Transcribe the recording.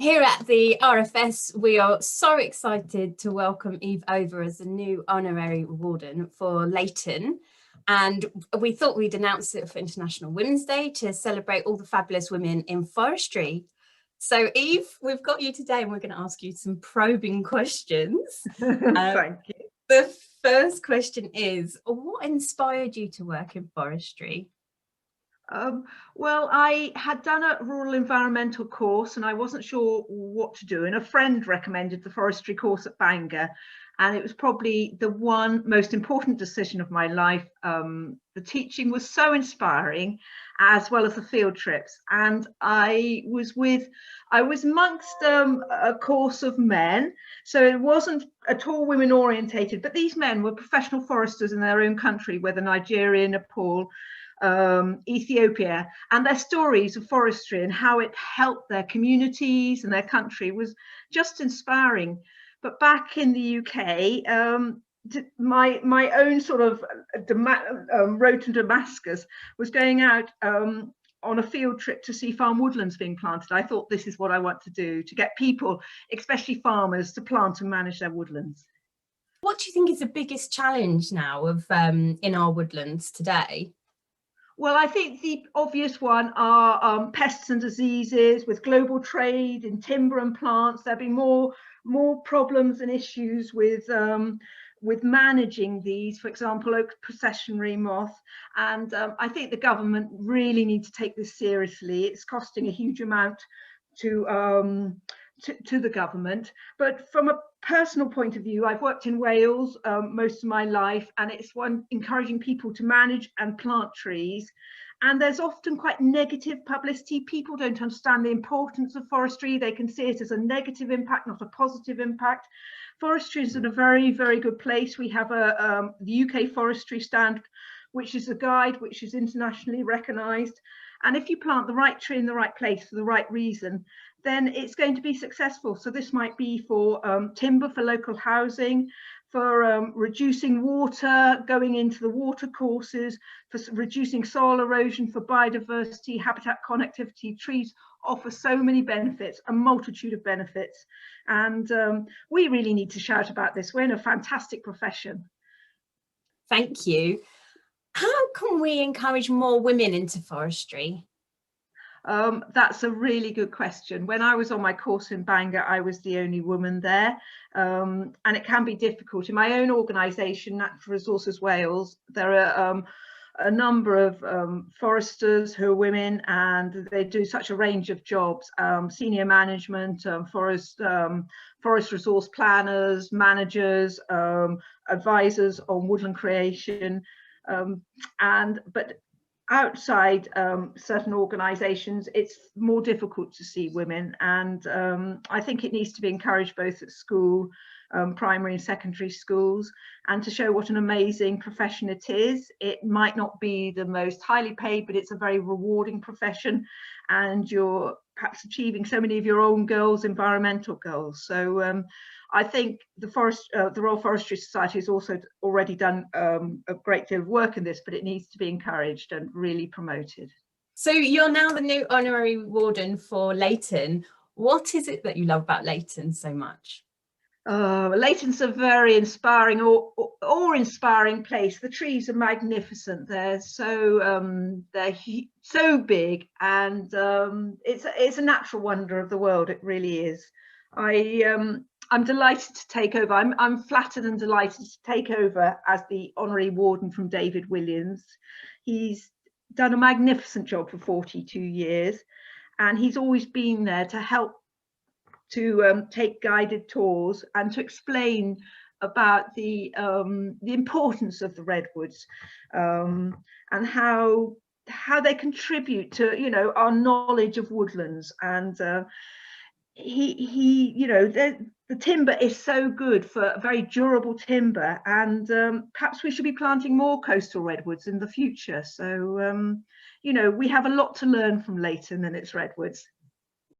Here at the RFS, we are so excited to welcome Eve over as the new Honorary Warden for Leighton. And we thought we'd announce it for International Women's Day to celebrate all the fabulous women in forestry. So Eve, we've got you today and we're going to ask you some probing questions. Thank you. The first question is, what inspired you to work in forestry? Well, I had done a rural environmental course and I wasn't sure what to do. And a friend recommended the forestry course at Bangor. And it was probably the one most important decision of my life. The teaching was so inspiring, as well as the field trips. And I was amongst a course of men. So it wasn't at all women orientated, but these men were professional foresters in their own country, whether Nigeria, Nepal, Ethiopia, and their stories of forestry and how it helped their communities and their country was just inspiring. But back in the UK, my own sort of road to Damascus was going out on a field trip to see farm woodlands being planted. I thought, this is what I want to do, to get people, especially farmers, to plant and manage their woodlands. What do you think is the biggest challenge now of in our woodlands today? Well, I think the obvious one are pests and diseases. With global trade in timber and plants, there'll be more problems and issues with managing these. For example, oak processionary moth, and I think the government really need to take this seriously. It's costing a huge amount to the government. But from a personal point of view, I've worked in Wales most of my life, and it's one encouraging people to manage and plant trees. And there's often quite negative publicity. People don't understand the importance of forestry. They can see it as a negative impact, not a positive impact. Forestry is in a very, very good place. We have the UK Forestry Stand, which is a guide which is internationally recognised. And if you plant the right tree in the right place for the right reason, then it's going to be successful. So this might be for timber for local housing, for reducing water, going into the water courses, for reducing soil erosion, for biodiversity, habitat connectivity. Trees offer so many benefits, a multitude of benefits. And we really need to shout about this. We're in a fantastic profession. Thank you. How can we encourage more women into forestry? That's a really good question. When I was on my course in Bangor, I was the only woman there, and it can be difficult. In my own organisation, Natural Resources Wales, there are a number of foresters who are women, and they do such a range of jobs: senior management, forest resource planners, managers, advisors on woodland creation, but outside certain organisations, it's more difficult to see women, and I think it needs to be encouraged both at school, primary and secondary schools, and to show what an amazing profession it is. It might not be the most highly paid, but it's a very rewarding profession, and you're perhaps achieving so many of your own goals, environmental goals. So I think the Royal Forestry Society has also already done a great deal of work in this, but it needs to be encouraged and really promoted. So you're now the new Honorary Warden for Leighton. What is it that you love about Leighton so much? Leighton's a very inspiring, awe-inspiring place. The trees are magnificent. They're so big, and it's a natural wonder of the world. It really is. I'm delighted to take over. I'm flattered and delighted to take over as the Honorary Warden from David Williams. He's done a magnificent job for 42 years, and he's always been there to help to take guided tours and to explain about the importance of the redwoods, and how they contribute to, you know, our knowledge of woodlands. And the timber is so good, for very durable timber, and perhaps we should be planting more coastal redwoods in the future. So we have a lot to learn from Leighton and its redwoods.